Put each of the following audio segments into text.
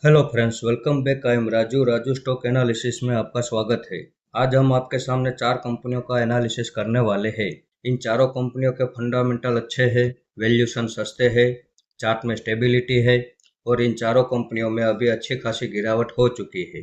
Hello friends, welcome back. I am Raju. Raju stock analysis में आपका स्वागत है। आज हम आपके सामने चार कंपनियों का एनालिसिस करने वाले हैं। इन चारों कंपनियों के फंडामेंटल अच्छे हैं, वैल्यूएशन सस्ते हैं, चार्ट में स्टेबिलिटी है और इन चारों कंपनियों में अभी अच्छी खासी गिरावट हो चुकी है।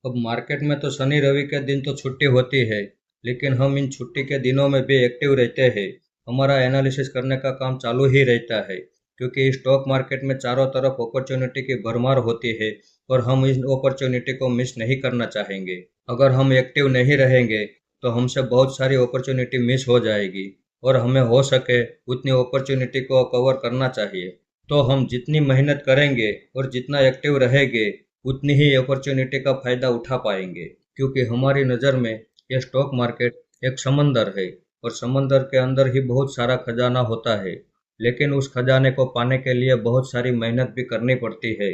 अब मार्केट में तो शनि रवि के दिन तो छुट्टी होती है, लेकिन हम इन छुट्टी के दिनों में भी एक्टिव रहते हैं। हमारा एनालिसिस करने का काम चालू ही रहता है, क्योंकि स्टॉक मार्केट में चारों तरफ अपॉर्चुनिटी की भरमार होती है और हम इस अपॉर्चुनिटी को मिस नहीं करना चाहेंगे। अगर हम एक्टिव नहीं रहेंगे तो हमसे बहुत सारी अपॉर्चुनिटी मिस हो जाएगी और हमें हो सके उतनी अपॉर्चुनिटी को कवर करना चाहिए। तो हम जितनी मेहनत करेंगे और जितना एक्टिव रहेंगे उतनी ही अपॉर्चुनिटी का फायदा उठा पाएंगे, क्योंकि हमारी नज़र में यह स्टॉक मार्केट एक समंदर है और समंदर के अंदर ही बहुत सारा खजाना होता है। लेकिन उस खजाने को पाने के लिए बहुत सारी मेहनत भी करनी पड़ती है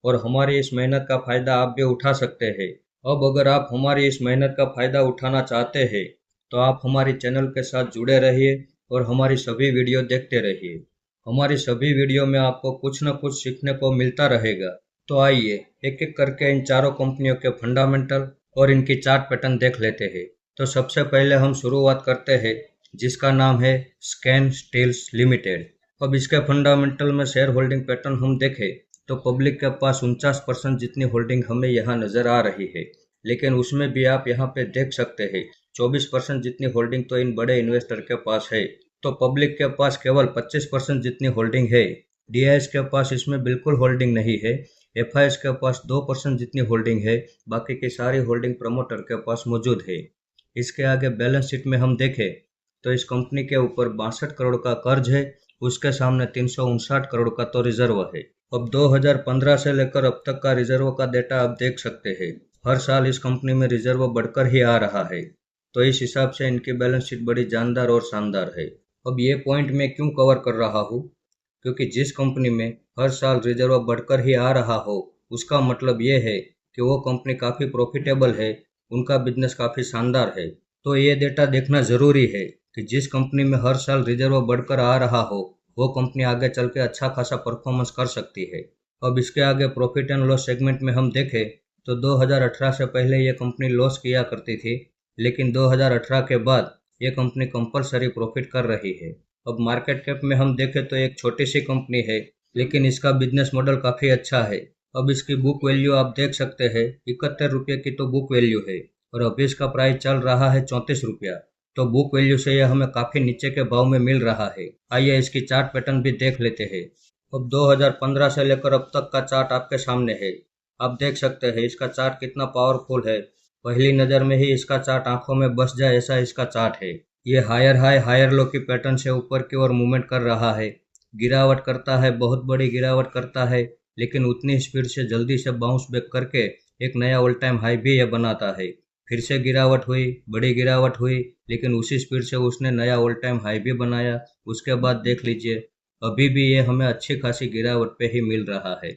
और हमारी इस मेहनत का फायदा आप भी उठा सकते हैं। अब अगर आप हमारी इस मेहनत का फायदा उठाना चाहते हैं तो आप हमारी चैनल के साथ जुड़े रहिए और हमारी सभी वीडियो देखते रहिए। हमारी सभी वीडियो में आपको कुछ न कुछ सीखने को मिलता रहेगा। तो आइए एक एक करके इन चारों कंपनियों के फंडामेंटल और इनकी चार्ट पैटर्न देख लेते हैं। तो सबसे पहले हम शुरुआत करते हैं जिसका नाम है स्कैन स्टील्स लिमिटेड। अब इसके फंडामेंटल में शेयर होल्डिंग पैटर्न हम देखें तो पब्लिक के पास 49% जितनी होल्डिंग हमें यहाँ नजर आ रही है, लेकिन उसमें भी आप यहाँ पे देख सकते हैं 24% जितनी होल्डिंग तो इन बड़े इन्वेस्टर के पास है। तो पब्लिक के पास केवल 25% जितनी होल्डिंग है। डीआईएस के पास इसमें बिल्कुल होल्डिंग नहीं है। एफआईएस के पास 2% जितनी होल्डिंग है। बाकी की सारी होल्डिंग प्रमोटर के पास मौजूद है। इसके आगे बैलेंस शीट में हम देखें तो इस कंपनी के ऊपर 62 करोड़ का कर्ज है। उसके सामने 359 करोड़ का तो रिजर्व है। अब 2015 से लेकर अब तक का रिजर्व का डेटा आप देख सकते हैं। हर साल इस कंपनी में रिजर्व बढ़कर ही आ रहा है। तो इस हिसाब से इनकी बैलेंस शीट बड़ी जानदार और शानदार है। अब ये पॉइंट मैं क्यों कवर कर रहा हूँ, क्योंकि जिस कंपनी में हर साल रिजर्व बढ़कर ही आ रहा हो उसका मतलब ये है कि वो कंपनी काफ़ी प्रॉफिटेबल है, उनका बिजनेस काफ़ी शानदार है। तो ये डेटा देखना ज़रूरी है कि जिस कंपनी में हर साल रिजर्व बढ़कर आ रहा हो वो कंपनी आगे चल के अच्छा खासा परफॉर्मेंस कर सकती है। अब इसके आगे प्रॉफिट एंड लॉस सेगमेंट में हम देखें तो 2018 से पहले ये कंपनी लॉस किया करती थी, लेकिन 2018 के बाद ये कंपनी कंपलसरी प्रॉफिट कर रही है। अब मार्केट कैप में हम देखें तो एक छोटी सी कंपनी है, लेकिन इसका बिजनेस मॉडल काफ़ी अच्छा है। अब इसकी बुक वैल्यू आप देख सकते हैं, 71 रुपये की तो बुक वैल्यू है और अभी इसका प्राइस चल रहा है 34 रुपया। तो बुक वैल्यू से यह हमें काफ़ी नीचे के भाव में मिल रहा है। आइए इसकी चार्ट पैटर्न भी देख लेते हैं। अब 2015 से लेकर अब तक का चार्ट आपके सामने है। आप देख सकते हैं इसका चार्ट कितना पावरफुल है। पहली नज़र में ही इसका चार्ट आंखों में बस जाए ऐसा इसका चार्ट है। ये हायर हाई हायर लो की पैटर्न से ऊपर की ओर मूवमेंट कर रहा है, गिरावट करता है, बहुत बड़ी गिरावट करता है, लेकिन उतनी स्पीड से जल्दी से बाउंस बैक करके एक नया ऑल टाइम हाई भी ये बनाता है। फिर से गिरावट हुई, बड़ी गिरावट हुई, लेकिन उसी स्पीड से उसने नया ऑल टाइम हाई भी बनाया। उसके बाद देख लीजिए अभी भी ये हमें अच्छी खासी गिरावट पे ही मिल रहा है।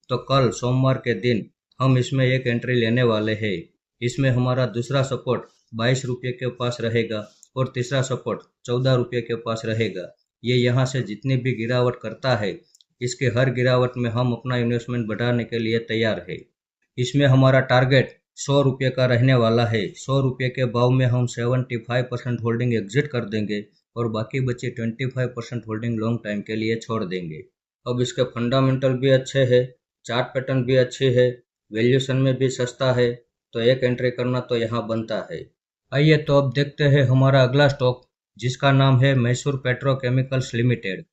तो कल सोमवार के दिन हम इसमें एक एंट्री लेने वाले हैं। इसमें हमारा दूसरा सपोर्ट 22 रुपये के पास रहेगा और तीसरा सपोर्ट 14 रुपये के पास रहेगा। ये यहाँ से जितनी भी गिरावट करता है इसके हर गिरावट में हम अपना इन्वेस्टमेंट बढ़ाने के लिए तैयार है। इसमें हमारा टारगेट 100 रुपये का रहने वाला है। 100 रुपये के भाव में हम 75% होल्डिंग एग्जिट कर देंगे और बाकी बची 25% होल्डिंग लॉन्ग टाइम के लिए छोड़ देंगे। अब इसके फंडामेंटल भी अच्छे हैं, चार्ट पैटर्न भी अच्छी है, वैल्यूएशन में भी सस्ता है, तो एक एंट्री करना तो यहाँ बनता है। आइए तो अब देखते हैं हमारा अगला स्टॉक जिसका नाम है मैसूर पेट्रोकेमिकल्स लिमिटेड।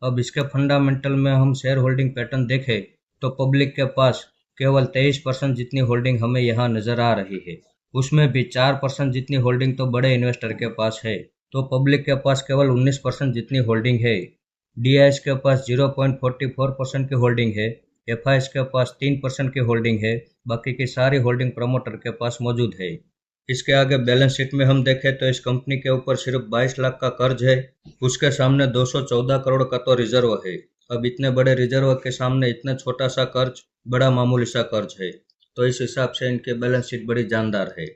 अब इसके फंडामेंटल में हम शेयर होल्डिंग पैटर्न देखें तो पब्लिक के पास केवल 23% जितनी होल्डिंग हमें यहाँ नजर आ रही है। उसमें भी 4% जितनी होल्डिंग तो बड़े इन्वेस्टर के पास है। तो पब्लिक के पास केवल 19% जितनी होल्डिंग है। डीआईएस के पास 0.44% की होल्डिंग है। एफआईएस के पास 3% की होल्डिंग है। बाकी की सारी होल्डिंग प्रमोटर के पास मौजूद है। इसके आगे बैलेंस शीट में हम देखें तो इस कंपनी के ऊपर सिर्फ 22 लाख का कर्ज है। उसके सामने 214 करोड़ का तो रिजर्व है। अब इतने बड़े रिजर्व के सामने इतना छोटा सा कर्ज बड़ा मामूली सा कर्ज है। तो इस हिसाब से इनके बैलेंस शीट बड़ी जानदार है।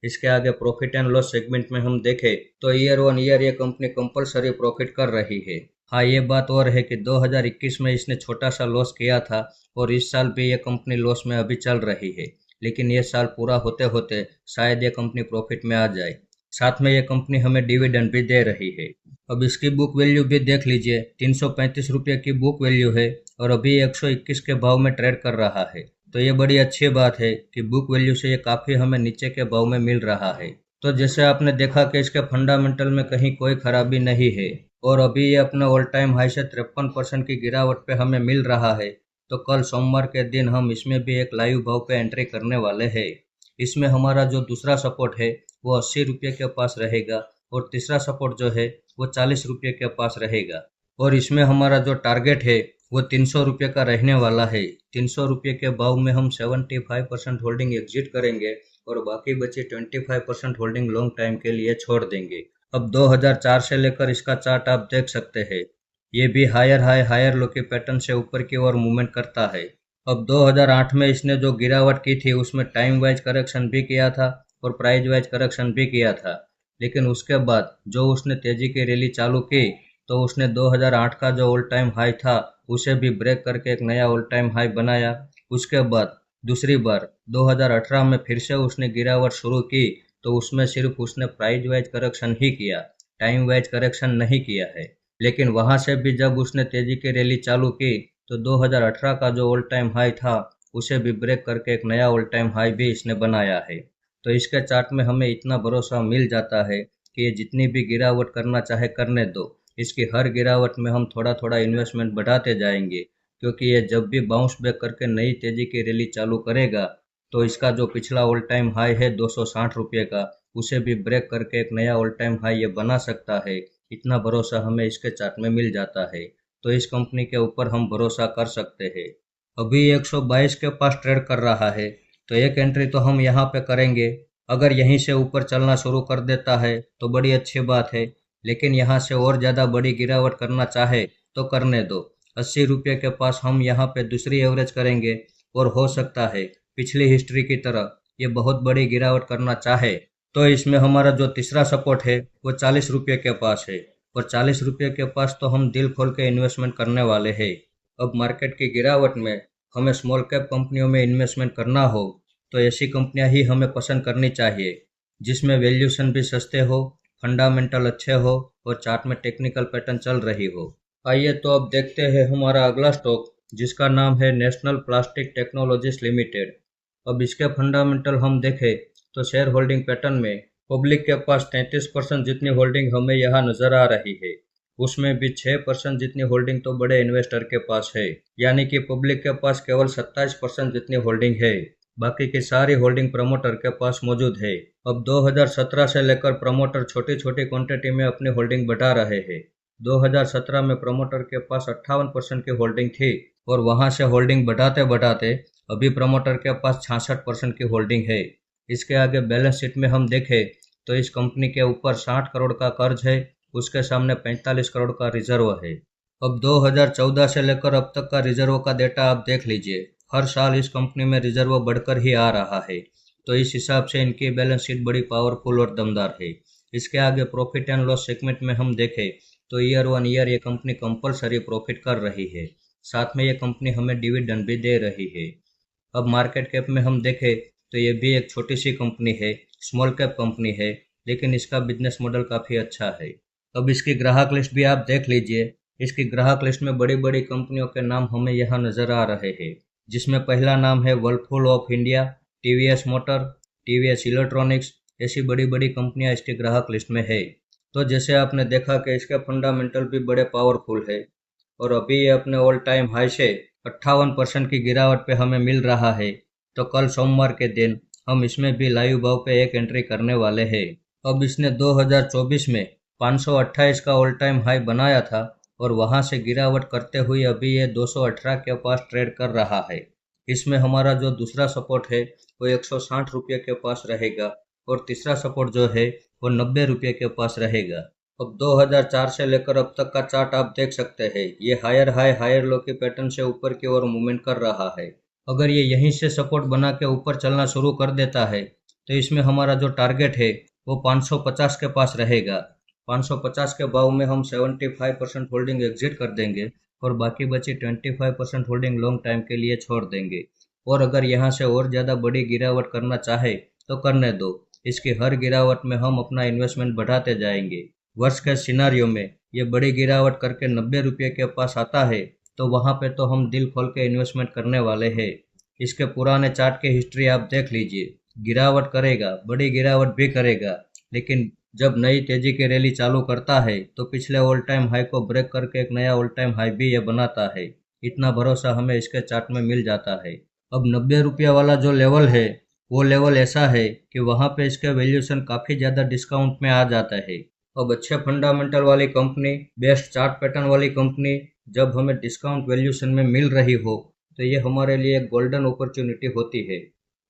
इसके आगे प्रॉफिट एंड लॉस सेगमेंट में हम देखें तो ईयर ऑन ईयर ये कंपनी कंपलसरी प्रॉफिट कर रही है। हाँ, ये बात और है कि 2021 में इसने छोटा सा लॉस किया था और इस साल भी ये कंपनी लॉस में अभी चल रही है। लेकिन ये साल पूरा होते होते शायद ये कंपनी प्रॉफिट में आ जाए। साथ में ये कंपनी हमें डिविडेंड भी दे रही है। अब इसकी बुक वैल्यू भी देख लीजिए, 335 रुपये की बुक वैल्यू है और अभी 121 के भाव में ट्रेड कर रहा है। तो ये बड़ी अच्छी बात है कि बुक वैल्यू से ये काफ़ी हमें नीचे के भाव में मिल रहा है। तो जैसे आपने देखा कि इसके फंडामेंटल में कहीं कोई खराबी नहीं है और अभी ये अपना ऑल टाइम हाई से 53% की गिरावट पे हमें मिल रहा है। तो कल सोमवार के दिन हम इसमें भी एक लाइव भाव पे एंट्री करने वाले हैं। इसमें हमारा जो दूसरा सपोर्ट है वो 80 रुपये के पास रहेगा और तीसरा सपोर्ट जो है वो 40 रुपये के पास रहेगा। और इसमें हमारा जो टारगेट है वो 300 रुपये का रहने वाला है। 300 रुपये के भाव में हम 75% होल्डिंग एग्जिट करेंगे और बाकी बची 25% होल्डिंग लॉन्ग टाइम के लिए छोड़ देंगे। अब 2004 से लेकर इसका चार्ट आप देख सकते हैं। ये भी हायर हाई हायर लो के पैटर्न से ऊपर की ओर मूवमेंट करता है। अब 2008 में इसने जो गिरावट की थी उसमें टाइम वाइज करेक्शन भी किया था और प्राइस वाइज करेक्शन भी किया था। लेकिन उसके बाद जो उसने तेजी की रैली चालू की तो उसने 2008 का जो ऑल टाइम हाई था उसे भी ब्रेक करके एक नया ऑल टाइम हाई बनाया। उसके बाद दूसरी बार 2018 में फिर से उसने गिरावट शुरू की तो उसमें सिर्फ उसने प्राइस वाइज करेक्शन ही किया, टाइम वाइज करेक्शन नहीं किया है। लेकिन वहां से भी जब उसने तेजी की रैली चालू की तो 2018 का जो ऑल टाइम हाई था उसे भी ब्रेक करके एक नया ऑल टाइम हाई भी इसने बनाया है। तो इसके चार्ट में हमें इतना भरोसा मिल जाता है कि ये जितनी भी गिरावट करना चाहे करने दो। इसकी हर गिरावट में हम थोड़ा थोड़ा इन्वेस्टमेंट बढ़ाते जाएंगे, क्योंकि ये जब भी बाउंस बैक करके नई तेजी की रैली चालू करेगा तो इसका जो पिछला ऑल टाइम हाई है 260 रुपये का उसे भी ब्रेक करके एक नया ऑल टाइम हाई ये बना सकता है। इतना भरोसा हमें इसके चार्ट में मिल जाता है। तो इस कंपनी के ऊपर हम भरोसा कर सकते हैं। अभी 122 के पास ट्रेड कर रहा है तो एक एंट्री तो हम यहाँ पे करेंगे। अगर यहीं से ऊपर चलना शुरू कर देता है तो बड़ी अच्छी बात है, लेकिन यहाँ से और ज़्यादा बड़ी गिरावट करना चाहे तो करने दो। 80 रुपये के पास हम यहाँ पे दूसरी एवरेज करेंगे और हो सकता है पिछली हिस्ट्री की तरह ये बहुत बड़ी गिरावट करना चाहे तो इसमें हमारा जो तीसरा सपोर्ट है वो 40 रुपये के पास है और 40 रुपये के पास तो हम दिल खोल के इन्वेस्टमेंट करने वाले हैं। अब मार्केट की गिरावट में हमें स्मॉल कैप कंपनियों में इन्वेस्टमेंट करना हो तो ऐसी कंपनियां ही हमें पसंद करनी चाहिए जिसमें वैल्यूएशन भी सस्ते हो, फंडामेंटल अच्छे हो और चार्ट में टेक्निकल पैटर्न चल रही हो। आइए तो अब देखते हैं हमारा अगला स्टॉक जिसका नाम है नेशनल प्लास्टिक टेक्नोलॉजीज लिमिटेड। अब इसके फंडामेंटल हम देखें तो शेयर होल्डिंग पैटर्न में पब्लिक के पास 33% जितनी होल्डिंग हमें यहाँ नजर आ रही है। उसमें भी 6% जितनी होल्डिंग तो बड़े इन्वेस्टर के पास है, यानी कि पब्लिक के पास केवल 27% जितनी होल्डिंग है। बाकी की सारी होल्डिंग प्रमोटर के पास मौजूद है। अब 2017 से लेकर प्रमोटर छोटी छोटी क्वांटिटी में अपनी होल्डिंग बढ़ा रहे हैं। 2017 में प्रमोटर के पास 58% की होल्डिंग थी और वहां से होल्डिंग बढ़ाते बढ़ाते अभी प्रमोटर के पास 66% की होल्डिंग है। इसके आगे बैलेंस शीट में हम देखें तो इस कंपनी के ऊपर 60 करोड़ का कर्ज है, उसके सामने 45 करोड़ का रिजर्व है। अब 2014 से लेकर अब तक का रिजर्व का डेटा आप देख लीजिए। हर साल इस कंपनी में रिजर्व बढ़कर ही आ रहा है। तो इस हिसाब से इनकी बैलेंस शीट बड़ी पावरफुल और दमदार है। इसके आगे प्रॉफिट एंड लॉस सेगमेंट में हम देखें तो ईयर वन ईयर ये कंपनी कंपलसरी प्रॉफिट कर रही है। साथ में ये कंपनी हमें डिविडेंड भी दे रही है। अब मार्केट कैप में हम देखें तो ये भी एक छोटी सी कंपनी है, स्मॉल कैप कंपनी है, लेकिन इसका बिजनेस मॉडल काफ़ी अच्छा है। अब इसकी ग्राहक लिस्ट भी आप देख लीजिए। इसकी ग्राहक लिस्ट में बड़ी बड़ी कंपनियों के नाम हमें यहाँ नज़र आ रहे हैं, जिसमें पहला नाम है Whirlpool of India, TVS motor, TVS electronics. ऐसी बड़ी बड़ी कंपनियाँ इसकी ग्राहक लिस्ट में है। तो जैसे आपने देखा कि इसके फंडामेंटल भी बड़े पावरफुल है और अभी ये अपने ऑल टाइम हाई से 58% की गिरावट पे हमें मिल रहा है। तो कल सोमवार के दिन हम इसमें भी लाइव भाव पे एक एंट्री करने वाले हैं। अब इसने 2024 में 528 का ऑल टाइम हाई बनाया था और वहां से गिरावट करते हुए अभी ये 218 के पास ट्रेड कर रहा है। इसमें हमारा जो दूसरा सपोर्ट है वो 160 रुपये के पास रहेगा और तीसरा सपोर्ट जो है वो 90 रुपये के पास रहेगा। अब 2004 से लेकर अब तक का चार्ट आप देख सकते हैं। ये हायर हाई हायर लो के पैटर्न से ऊपर की ओर मूवमेंट कर रहा है। अगर ये यहीं से सपोर्ट बना के ऊपर चलना शुरू कर देता है तो इसमें हमारा जो टारगेट है वो 550 के पास रहेगा। 550 के भाव में हम 75% होल्डिंग एग्जिट कर देंगे और बाकी बची 25% होल्डिंग लॉन्ग टाइम के लिए छोड़ देंगे। और अगर यहाँ से और ज़्यादा बड़ी गिरावट करना चाहे तो करने दो, इसकी हर गिरावट में हम अपना इन्वेस्टमेंट बढ़ाते जाएंगे। वर्ष के सिनारियो में ये बड़ी गिरावट करके 90 रुपये के पास आता है तो वहाँ पे तो हम दिल खोल के इन्वेस्टमेंट करने वाले हैं। इसके पुराने चार्ट की हिस्ट्री आप देख लीजिए, गिरावट करेगा, बड़ी गिरावट भी करेगा, लेकिन जब नई तेजी की रैली चालू करता है तो पिछले ऑल टाइम हाई को ब्रेक करके एक नया ऑल टाइम हाई भी ये बनाता है। इतना भरोसा हमें इसके चार्ट में मिल जाता है। अब 90 रुपया वाला जो लेवल है वो लेवल ऐसा है कि वहाँ पे इसके वैल्यूएशन काफ़ी ज़्यादा डिस्काउंट में आ जाता है। अब अच्छे फंडामेंटल वाली कंपनी, बेस्ट चार्ट पैटर्न वाली कंपनी जब हमें डिस्काउंट वैल्यूएशन में मिल रही हो तो ये हमारे लिए एक गोल्डन अपॉर्चुनिटी होती है।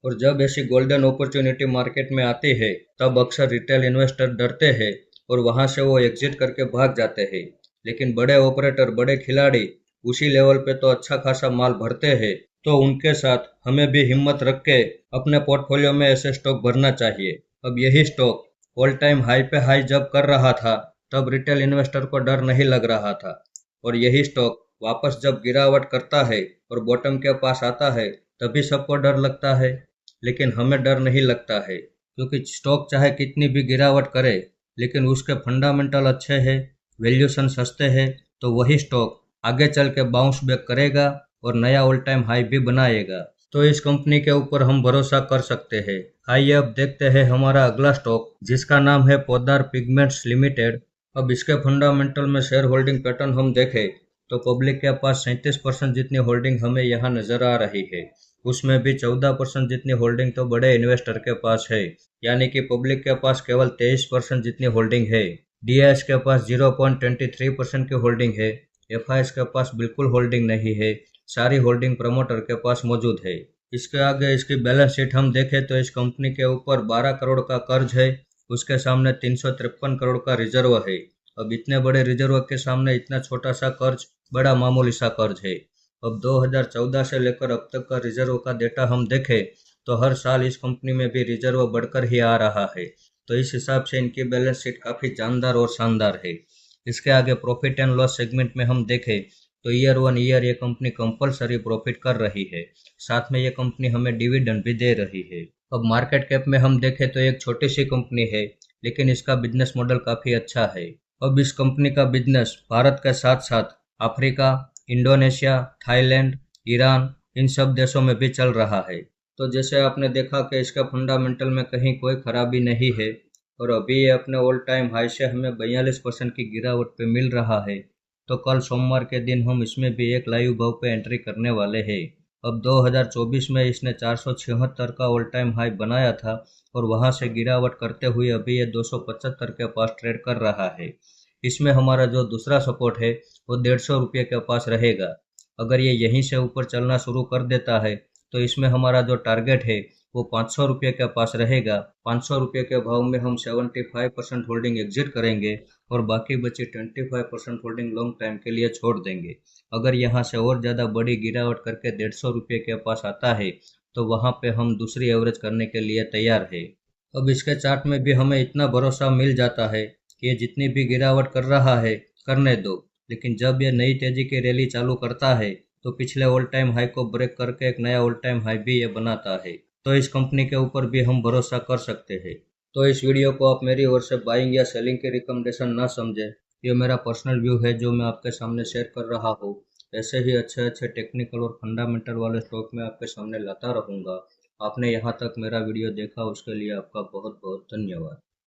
और जब ऐसी गोल्डन अपॉर्चुनिटी मार्केट में आती है तब अक्सर रिटेल इन्वेस्टर डरते हैं और वहां से वो एग्जिट करके भाग जाते हैं। लेकिन बड़े ऑपरेटर, बड़े खिलाड़ी उसी लेवल पे तो अच्छा खासा माल भरते हैं, तो उनके साथ हमें भी हिम्मत रख के अपने पोर्टफोलियो में ऐसे स्टॉक भरना चाहिए। अब यही स्टॉक ऑल टाइम हाई पे हाई जब कर रहा था तब रिटेल इन्वेस्टर को डर नहीं लग रहा था, और यही स्टॉक वापस जब गिरावट करता है और बॉटम के पास आता है तभी सबको डर लगता है। लेकिन हमें डर नहीं लगता है, क्योंकि स्टॉक चाहे कितनी भी गिरावट करे लेकिन उसके फंडामेंटल अच्छे हैं, वैल्यूएशन सस्ते हैं, तो वही स्टॉक आगे चल के बाउंस बैक करेगा और नया ऑल टाइम हाई भी बनाएगा। तो इस कंपनी के ऊपर हम भरोसा कर सकते हैं। आइए अब देखते हैं हमारा अगला स्टॉक, जिसका नाम है पोद्दार पिगमेंट्स लिमिटेड। अब इसके फंडामेंटल में शेयर होल्डिंग पैटर्न हम देखें तो पब्लिक के पास 37% जितनी होल्डिंग हमें यहाँ नजर आ रही है। उसमें भी 14% जितनी होल्डिंग तो बड़े इन्वेस्टर के पास है, यानी कि पब्लिक के पास केवल 23% जितनी होल्डिंग है। डीआईएस के पास 0.23% की होल्डिंग है। एफआईएस के पास बिल्कुल होल्डिंग नहीं है, सारी होल्डिंग प्रमोटर के पास मौजूद है। इसके आगे इसकी बैलेंस शीट हम देखें तो इस कंपनी के ऊपर 12 करोड़ का कर्ज है, उसके सामने 353 करोड़ का रिजर्व है। अब इतने बड़े रिजर्व के सामने इतना छोटा सा कर्ज बड़ा मामूली सा कर्ज है। अब 2014 से लेकर अब तक का रिजर्व का डेटा हम देखें तो हर साल इस कंपनी में भी रिजर्व बढ़कर ही आ रहा है, तो इस हिसाब से इनकी बैलेंस शीट काफ़ी जानदार और शानदार है। इसके आगे प्रॉफिट एंड लॉस सेगमेंट में हम देखें तो ईयर वन ईयर ये कंपनी कंपलसरी प्रॉफिट कर रही है, साथ में ये कंपनी हमें डिविडेंड भी दे रही है। अब मार्केट कैप में हम देखें तो एक छोटी सी कंपनी है, लेकिन इसका बिजनेस मॉडल काफ़ी अच्छा है। अब इस कंपनी का बिजनेस भारत के साथ साथ अफ्रीका, इंडोनेशिया, थाईलैंड, ईरान, इन सब देशों में भी चल रहा है। तो जैसे आपने देखा कि इसका फंडामेंटल में कहीं कोई खराबी नहीं है, और अभी ये अपने ऑल टाइम हाई से हमें 42% की गिरावट पे मिल रहा है। तो कल सोमवार के दिन हम इसमें भी एक लाइव भाव पे एंट्री करने वाले हैं। अब 2024 में इसने 476 का ऑल टाइम हाई बनाया था और वहां से गिरावट करते हुए अभी ये 275 के पास ट्रेड कर रहा है। इसमें हमारा जो दूसरा सपोर्ट है वो 150 रुपये के पास रहेगा। अगर ये यहीं से ऊपर चलना शुरू कर देता है तो इसमें हमारा जो टारगेट है वो 500 रुपये के पास रहेगा। 500 रुपये के भाव में हम 75% होल्डिंग एग्जिट करेंगे और बाकी बची 25% होल्डिंग लॉन्ग टाइम के लिए छोड़ देंगे। अगर यहाँ से और ज़्यादा बड़ी गिरावट करके 150 रुपये के पास आता है तो वहाँ पे हम दूसरी एवरेज करने के लिए तैयार है। अब इसके चार्ट में भी हमें इतना भरोसा मिल जाता है कि ये जितनी भी गिरावट कर रहा है करने दो, लेकिन जब ये नई तेजी की रैली चालू करता है तो पिछले ऑल टाइम हाई को ब्रेक करके एक नया ऑल टाइम हाई भी ये बनाता है। तो इस कंपनी के ऊपर भी हम भरोसा कर सकते हैं। तो इस वीडियो को आप मेरी ओर से बाइंग या सेलिंग की रिकमेंडेशन ना समझें, ये मेरा पर्सनल व्यू है जो मैं आपके सामने शेयर कर रहा हूँ। ऐसे ही अच्छे अच्छे टेक्निकल और फंडामेंटल वाले स्टॉक मैं आपके सामने लाता रहूँगा। आपने यहाँ तक मेरा वीडियो देखा उसके लिए आपका बहुत बहुत धन्यवाद।